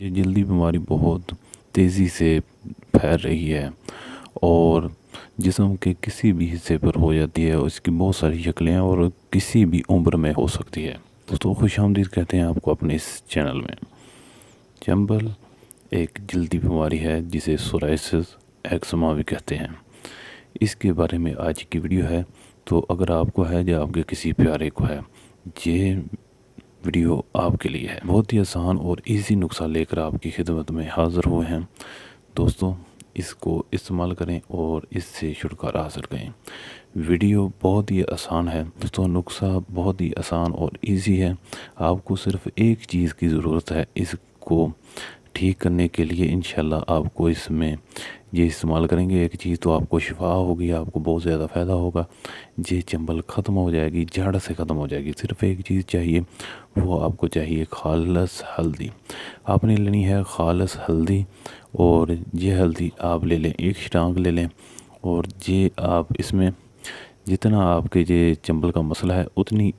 ये जल्दी बीमारी बहुत तेज़ी से फैल रही है और जिस्म के किसी भी हिस्से पर हो जाती है और इसकी बहुत सारी शक्लें और किसी भी उम्र में हो सकती है। दोस्तों खुशामदीद कहते हैं आपको अपने इस चैनल में। चंबल एक जल्दी बीमारी है जिसे सोराइसिस एक्जिमा भी कहते हैं। इसके बारे में आज की वीडियो है। तो अगर आपको है या आपके किसी प्यारे को है, ये वीडियो आपके लिए है। बहुत ही आसान और इजी नुस्खा लेकर आपकी खिदमत में हाज़िर हुए हैं। दोस्तों इसको इस्तेमाल करें और इससे छुटकारा हासिल करें। वीडियो बहुत ही आसान है दोस्तों, नुस्खा बहुत ही आसान और इजी है। आपको सिर्फ एक चीज़ की ज़रूरत है इसको ठीक करने के लिए। इंशाल्लाह आपको इसमें ये इस्तेमाल करेंगे एक चीज़ तो आपको शिफा होगी, आपको बहुत ज़्यादा फ़ायदा होगा। ये चंबल ख़त्म हो जाएगी, जड़ से ख़त्म हो जाएगी। सिर्फ एक चीज़ चाहिए, वो आपको चाहिए खालस हल्दी। आपने लेनी है खालस हल्दी और ये हल्दी आप ले लें, एक छटांग ले लें और ये आप इसमें जितना आपके ये चंबल का मसला है उतनी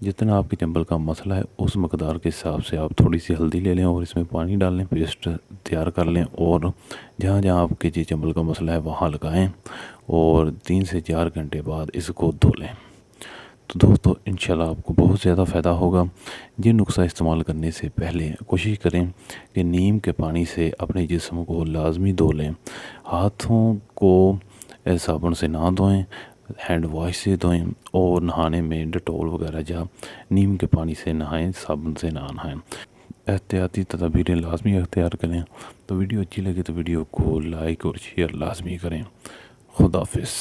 जितना आपके चंबल का मसला है उस मकदार के हिसाब से आप थोड़ी सी हल्दी ले लें और इसमें पानी डाल लें, पेस्ट तैयार कर लें और जहाँ जहाँ आपके ये चंबल का मसला है वहाँ लगाएं और 3 से 4 घंटे बाद इसको धो लें। तो दोस्तों इंशाल्लाह आपको बहुत ज़्यादा फ़ायदा होगा। ये नुस्खा इस्तेमाल करने से पहले कोशिश करें कि नीम के पानी से अपने जिस्म को लाजमी धो लें। हाथों को साबुन से ना धोएं, हैंड वॉश से धोएं और नहाने में डेटॉल वगैरह या नीम के पानी से नहाएं, साबुन से ना नहाएं। एहतियाती तदबीरें लाजमी अख्तियार करें। तो वीडियो अच्छी लगे तो वीडियो को लाइक और शेयर लाजमी करें। खुदा हाफिज़।